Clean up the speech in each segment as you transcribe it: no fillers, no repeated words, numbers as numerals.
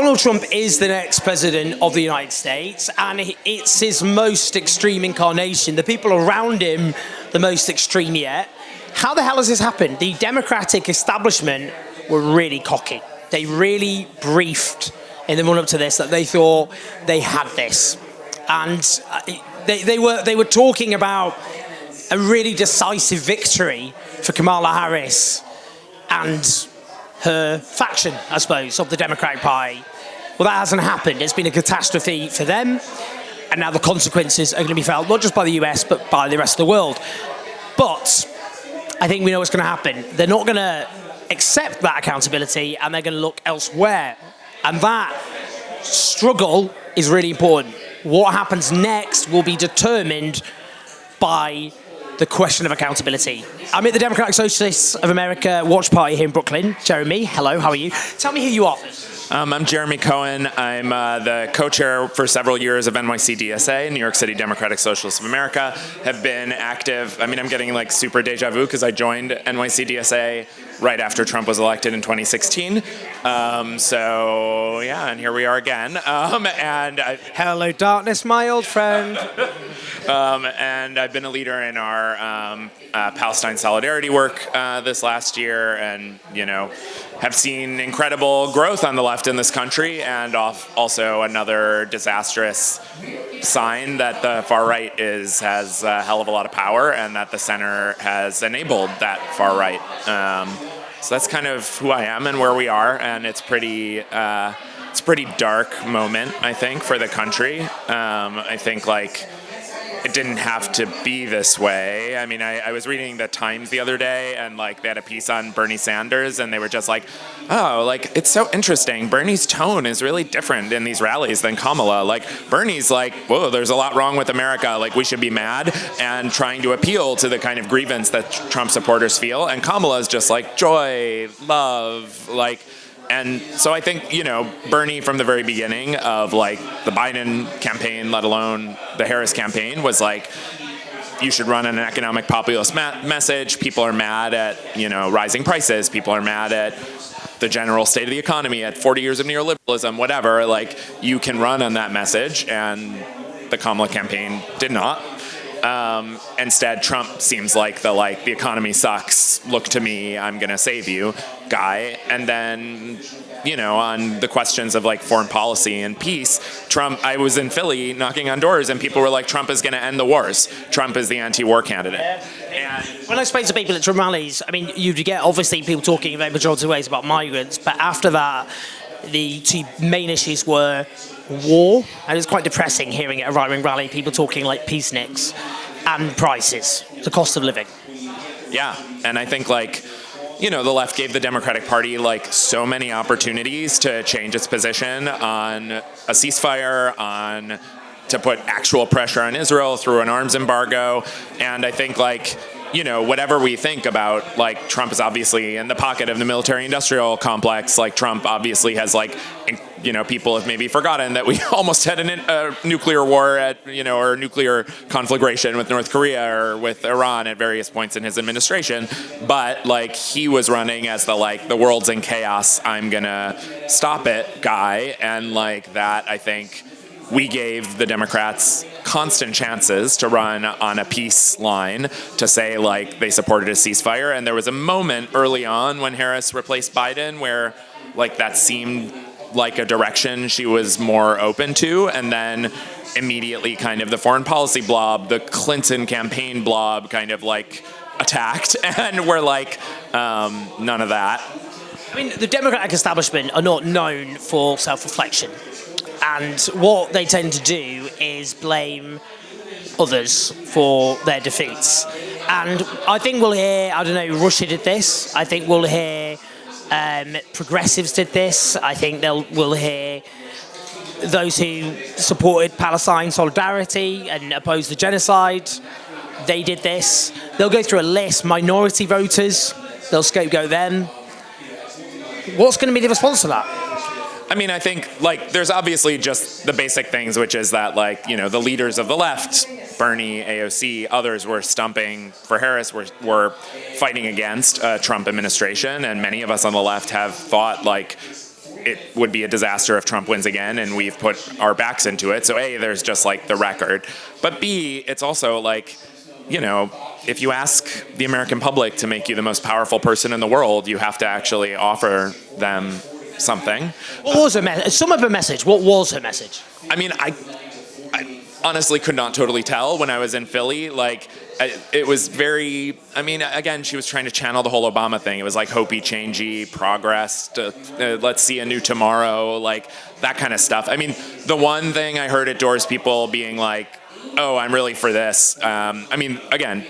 Donald Trump is the next president of the United States, and it's his most extreme incarnation. The people around him, the most extreme yet. How the hell has this happened? The Democratic establishment were really cocky. They really briefed in the run-up to this that they thought they had this. And they were talking about a really decisive victory for Kamala Harris and her faction, I suppose, of the Democratic Party. Well, that hasn't happened. It's been a catastrophe for them, and now the consequences are going to be felt not just by the US, but by the rest of the world. But I think we know what's going to happen. They're not going to accept that accountability, and they're going to look elsewhere. And that struggle is really important. What happens next will be determined by the question of accountability. I'm at the Democratic Socialists of America Watch Party here in Brooklyn. Jeremy, hello, how are you? Tell me who you are. I'm Jeremy Cohan. I'm the co-chair for several years of NYC-DSA, New York City Democratic Socialists of America. Have been active. I mean, I'm getting like super deja vu because I joined NYC-DSA right after Trump was elected in 2016. So yeah, and here we are again. Hello, darkness, my old friend. And I've been a leader in our Palestine solidarity work this last year, and have seen incredible growth on the left in this country, and also another disastrous sign that the far right has a hell of a lot of power, and that the center has enabled that far right. So that's kind of who I am and where we are, and it's pretty dark moment, I think, for the country. I think it didn't have to be this way. I mean, I was reading the Times the other day, and they had a piece on Bernie Sanders, and they were just like, oh, it's so interesting. Bernie's tone is really different in these rallies than Kamala. Bernie's whoa, there's a lot wrong with America. We should be mad, and trying to appeal to the kind of grievance that Trump supporters feel. And Kamala's just joy, love, And so I think, Bernie from the very beginning of the Biden campaign, let alone the Harris campaign, was you should run an economic populist message. People are mad at, rising prices. People are mad at the general state of the economy, at 40 years of neoliberalism, whatever. You can run on that message, and the Kamala campaign did not. Instead, Trump seems like the economy sucks, look to me, I'm going to save you guy. And then, on the questions of foreign policy and peace, Trump, I was in Philly knocking on doors, and people were like, Trump is going to end the wars. Trump is the anti-war candidate. And when I spoke to people at Trump rallies, I mean, you get obviously people talking in a majority of ways about migrants, but after that, the two main issues were war, and it's quite depressing hearing at a right-wing rally people talking like peaceniks, and prices, the cost of living. Yeah, and I think the left gave the Democratic Party so many opportunities to change its position on a ceasefire, to put actual pressure on Israel through an arms embargo, and I think whatever we think about, Trump is obviously in the pocket of the military-industrial complex. Trump obviously has, people have maybe forgotten that we almost had a nuclear war or nuclear conflagration with North Korea or with Iran at various points in his administration. But, he was running as the world's in chaos, I'm gonna stop it guy. And, that, I think, we gave the Democrats constant chances to run on a peace line, to say they supported a ceasefire. And there was a moment early on when Harris replaced Biden where that seemed like a direction she was more open to. And then immediately kind of the foreign policy blob, the Clinton campaign blob kind of attacked. And we're none of that. I mean, the Democratic establishment are not known for self-reflection. And what they tend to do is blame others for their defeats. And I think we'll hear, Russia did this. I think we'll hear progressives did this. I think we'll hear those who supported Palestine solidarity and opposed the genocide. They did this. They'll go through a list, minority voters. They'll scapegoat them. What's going to be the response to that? I mean, I think, there's obviously just the basic things, which is that, the leaders of the left, Bernie, AOC, others were stumping for Harris, were fighting against a Trump administration. And many of us on the left have thought, it would be a disaster if Trump wins again, and we've put our backs into it. So A, there's just like the record. But B, it's also like, you know, if you ask the American public to make you the most powerful person in the world, you have to actually offer them something. What was her message? Sum up her message. What was her message? I mean, I honestly could not totally tell when I was in Philly. Like, it was very, I mean, again, she was trying to channel the whole Obama thing. It was like hopey, changey, progress, let's see a new tomorrow, like that kind of stuff. I mean, the one thing I heard at doors, people being like, oh, I'm really for this. I mean, again,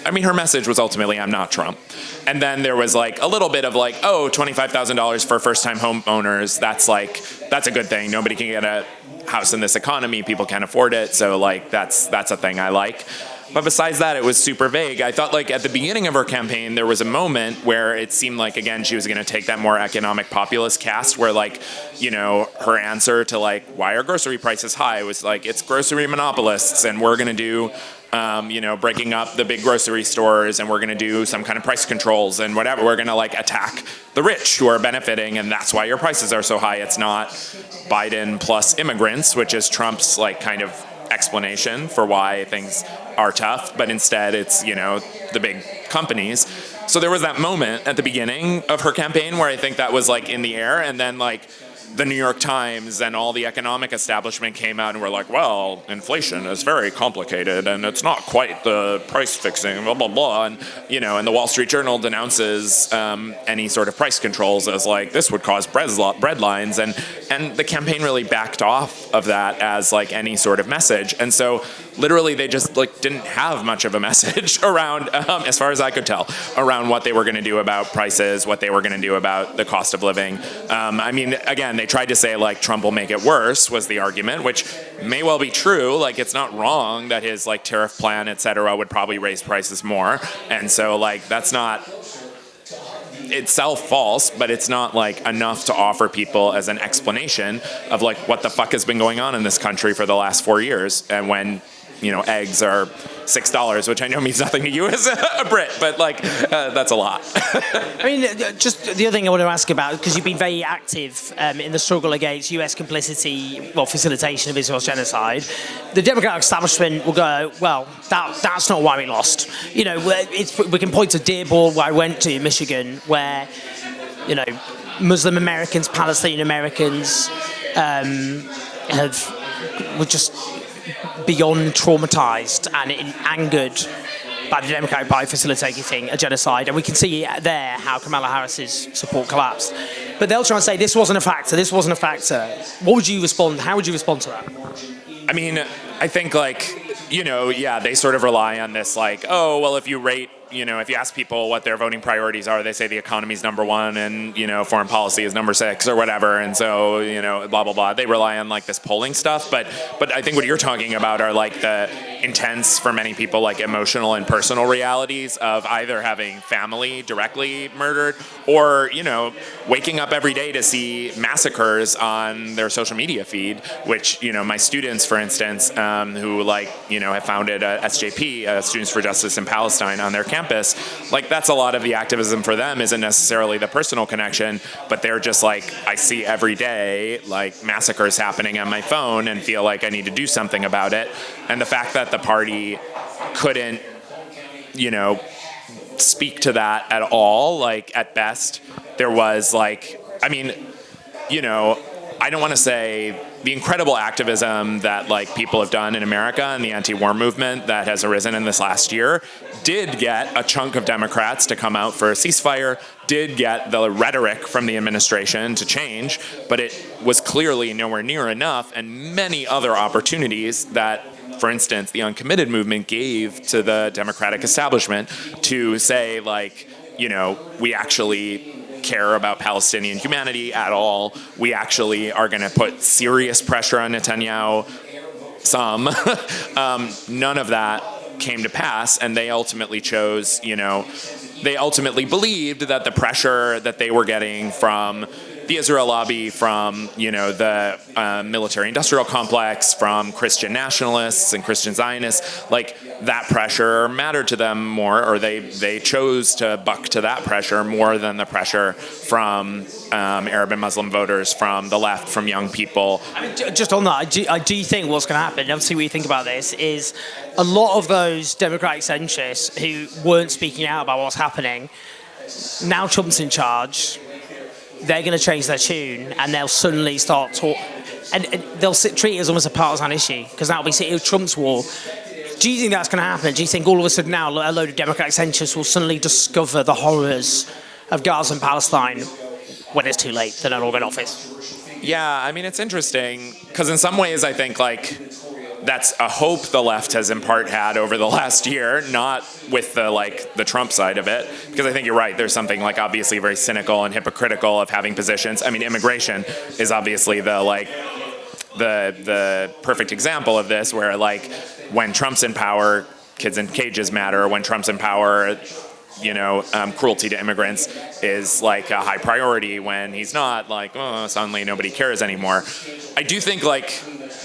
her message was ultimately, I'm not Trump. And then there was like a little bit of like, oh, $25,000 for first-time homeowners. That's a good thing. Nobody can get a house in this economy. People can't afford it. So like, that's a thing I like. But besides that, it was super vague. I thought like at the beginning of her campaign, there was a moment where it seemed like, again, she was going to take that more economic populist cast where like, you know, her answer to like, why are grocery prices high was like, it's grocery monopolists and we're going to do, you know, breaking up the big grocery stores and we're going to do some kind of price controls and whatever. We're going to like attack the rich who are benefiting and that's why your prices are so high. It's not Biden plus immigrants, which is Trump's like kind of explanation for why things are tough, but instead it's, you know, the big companies. So there was that moment at the beginning of her campaign where I think that was like in the air, and then like the New York Times and all the economic establishment came out and were like, well, inflation is very complicated and it's not quite the price fixing, blah, blah, blah. And, you know, and the Wall Street Journal denounces any sort of price controls as like, this would cause bread lines. And the campaign really backed off of that as like any sort of message. And so literally they just like didn't have much of a message around, as far as I could tell, around what they were going to do about prices, what they were going to do about the cost of living. I mean, again, they tried to say like Trump will make it worse was the argument, which may well be true. Like it's not wrong that his like tariff plan, et cetera, would probably raise prices more. And so like that's not itself false, but it's not like enough to offer people as an explanation of like what the fuck has been going on in this country for the last 4 years. And when, you know, eggs are $6, which I know means nothing to you as a Brit, but like that's a lot. I mean, just the other thing I want to ask about, because you've been very active in the struggle against US complicity, well, facilitation of Israel's genocide. The Democratic establishment will go, well, that's not why we lost. You know, we can point to Dearborn, where I went to, Michigan, where, you know, Muslim Americans, Palestinian Americans were just beyond traumatized and angered by the Democratic Party facilitating a genocide. And we can see there how Kamala Harris's support collapsed. But they'll try and say this wasn't a factor, this wasn't a factor. What would you respond? How would you respond to that? I mean, I think like, you know, yeah, they sort of rely on this like, oh, well, if you rate, you know, if you ask people what their voting priorities are, they say the economy is number one and, you know, foreign policy is number 6 or whatever. And so, you know, blah, blah, blah. They rely on like this polling stuff. But I think what you're talking about are like the intense, for many people, like emotional and personal realities of either having family directly murdered or, you know, waking up every day to see massacres on their social media feed, which, you know, my students, for instance, who like, you know, have founded SJP, Students for Justice in Palestine, on their campus, like that's a lot of the activism for them isn't necessarily the personal connection, but they're just like, I see every day like massacres happening on my phone and feel like I need to do something about it. And the fact that the party couldn't, you know, speak to that at all, like at best there was like, I mean, you know, I don't want to say the incredible activism that like people have done in America and the anti-war movement that has arisen in this last year did get a chunk of Democrats to come out for a ceasefire, did get the rhetoric from the administration to change, but it was clearly nowhere near enough, and many other opportunities that, for instance, the uncommitted movement gave to the Democratic establishment to say like, you know, we actually care about Palestinian humanity at all. We actually are going to put serious pressure on Netanyahu. None of that came to pass, and they ultimately chose, you know, they ultimately believed that the pressure that they were getting from the Israel lobby, from, the military-industrial complex, from Christian nationalists and Christian Zionists, like that pressure mattered to them more, or they chose to buck to that pressure more than the pressure from Arab and Muslim voters, from the left, from young people. I mean, just on that, I do think what's going to happen, and I'll see what you think about this, is a lot of those Democratic centrists who weren't speaking out about what's happening, now Trump's in charge, they're going to change their tune, and they'll suddenly start talking, and they'll treat it as almost a partisan issue, because that'll be Trump's war. Do you think that's going to happen? Do you think all of a sudden now a load of Democratic centrists will suddenly discover the horrors of Gaza and Palestine when it's too late? They're no longer in office. Yeah, I mean, it's interesting, because in some ways I think, like, that's a hope the left has in part had over the last year, not with the Trump side of it, because I think you're right. There's something like obviously very cynical and hypocritical of having positions. I mean, immigration is obviously the perfect example of this, where like when Trump's in power, kids in cages matter. When Trump's in power, cruelty to immigrants is like a high priority. When he's not, like, suddenly nobody cares anymore. I do think like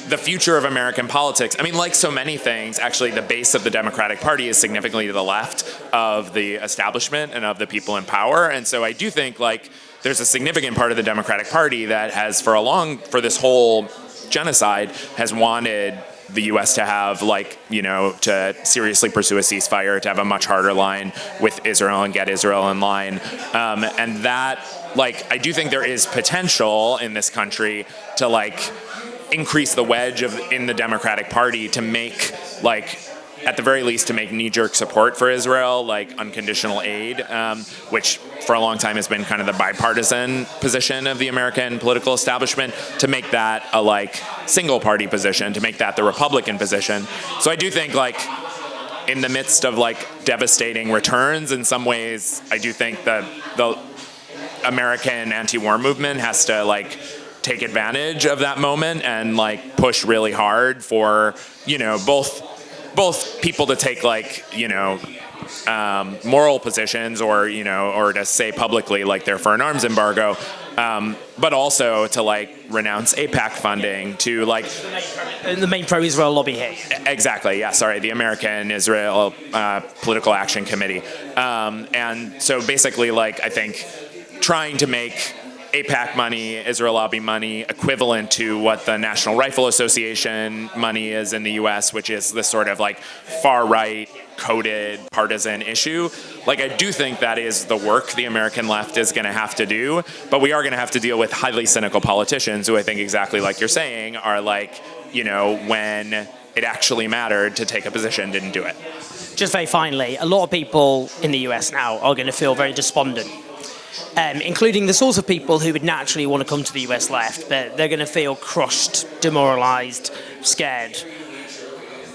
the future of American politics, I mean, like so many things, actually the base of the Democratic Party is significantly to the left of the establishment and of the people in power. And so I do think like there's a significant part of the Democratic Party that has for this whole genocide has wanted the U.S. to have to seriously pursue a ceasefire, to have a much harder line with Israel and get Israel in line. And that, I do think there is potential in this country to increase the wedge in the Democratic Party to make at the very least to make knee-jerk support for Israel, unconditional aid, which for a long time has been kind of the bipartisan position of the American political establishment, to make that a single-party position, to make that the Republican position. So I do think in the midst of devastating returns, in some ways, I do think that the American anti-war movement has to take advantage of that moment and push really hard for both people to take moral positions or to say publicly they're for an arms embargo, but also to renounce AIPAC funding, to the main pro-Israel lobby here. Exactly. Yeah. Sorry. The American Israel Political Action Committee. And so basically I think trying to make AIPAC money, Israel lobby money, equivalent to what the National Rifle Association money is in the U.S., which is this sort of far-right, coded, partisan issue. I do think that is the work the American left is going to have to do, but we are going to have to deal with highly cynical politicians who I think exactly like you're saying are when it actually mattered to take a position, didn't do it. Just very finally, a lot of people in the US now are going to feel very despondent. Including the sorts of people who would naturally want to come to the US left, but they're going to feel crushed, demoralised, scared.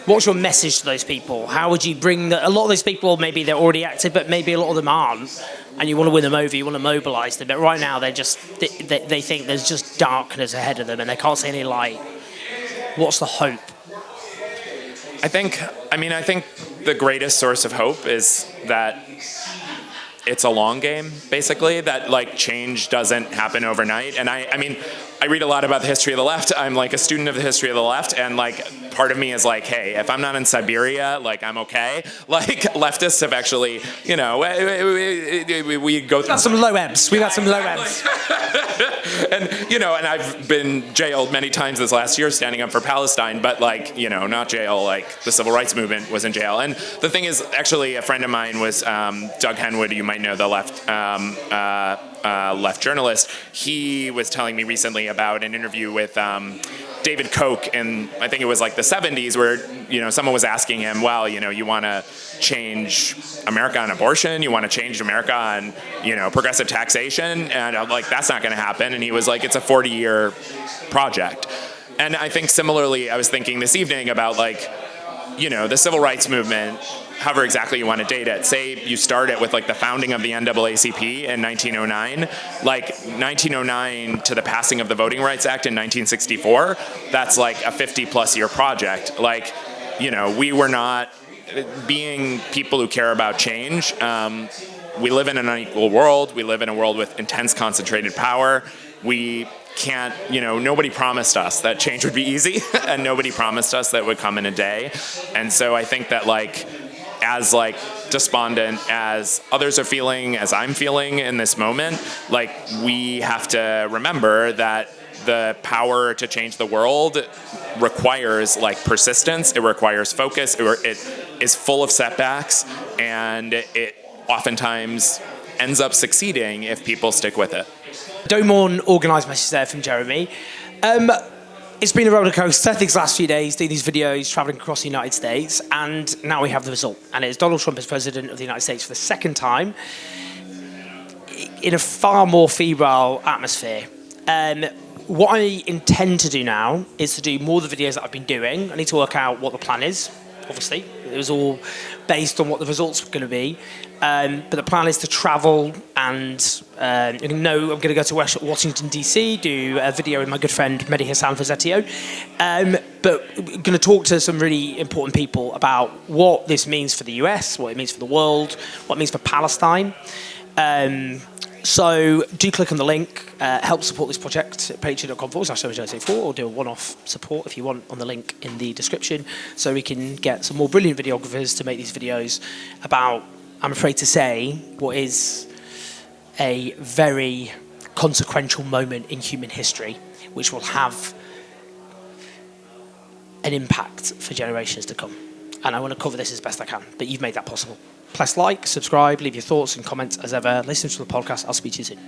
What's your message to those people? How would you bring a lot of those people, maybe they're already active, but maybe a lot of them aren't, and you want to win them over, you want to mobilise them, but right now they think there's just darkness ahead of them and they can't see any light. What's the hope? I think the greatest source of hope is that it's a long game, basically, that change doesn't happen overnight. And I read a lot about the history of the left. I'm a student of the history of the left, and part of me is hey, if I'm not in Siberia, I'm okay. Leftists have actually, we go through some low ebbs. We've had some low ebbs. and I've been jailed many times this last year standing up for Palestine, but not jail, the civil rights movement was in jail. And the thing is, actually, a friend of mine was Doug Henwood, you might know, the left journalist. He was telling me recently about an interview with David Koch in, I think it was the 70s, where someone was asking him, well, you want to change America on abortion, you want to change America on progressive taxation, and I'm that's not going to happen. And he was it's a 40-year project. And I think similarly, I was thinking this evening about the civil rights movement, however exactly you want to date it. Say you start it with the founding of the NAACP in 1909, 1909 to the passing of the Voting Rights Act in 1964, that's a 50-plus year project. We were not, being people who care about change, we live in an unequal world. We live in a world with intense concentrated power. we can't, nobody promised us that change would be easy, and nobody promised us that it would come in a day. And so I think that as despondent as others are feeling, as I'm feeling in this moment, we have to remember that the power to change the world requires persistence. It requires focus. It is full of setbacks, and it oftentimes ends up succeeding if people stick with it. Don't mourn, organised message there from Jeremy. It's been a roller coaster these last few days, doing these videos, travelling across the United States, and now we have the result. And it's Donald Trump as president of the United States for the second time in a far more febrile atmosphere. What I intend to do now is to do more of the videos that I've been doing. I need to work out what the plan is. Obviously, it was all based on what the results were going to be. But the plan is to travel and I'm going to go to Washington, D.C., do a video with my good friend Mehdi Hassan Fazzetio. But I'm going to talk to some really important people about what this means for the US, what it means for the world, what it means for Palestine. So do click on the link, help support this project at patreon.com/OwenJones84, or do a one-off support if you want on the link in the description, so we can get some more brilliant videographers to make these videos about, I'm afraid to say, what is a very consequential moment in human history, which will have an impact for generations to come. And I want to cover this as best I can, but you've made that possible. Press like, subscribe, leave your thoughts and comments as ever. Listen to the podcast. I'll speak to you soon.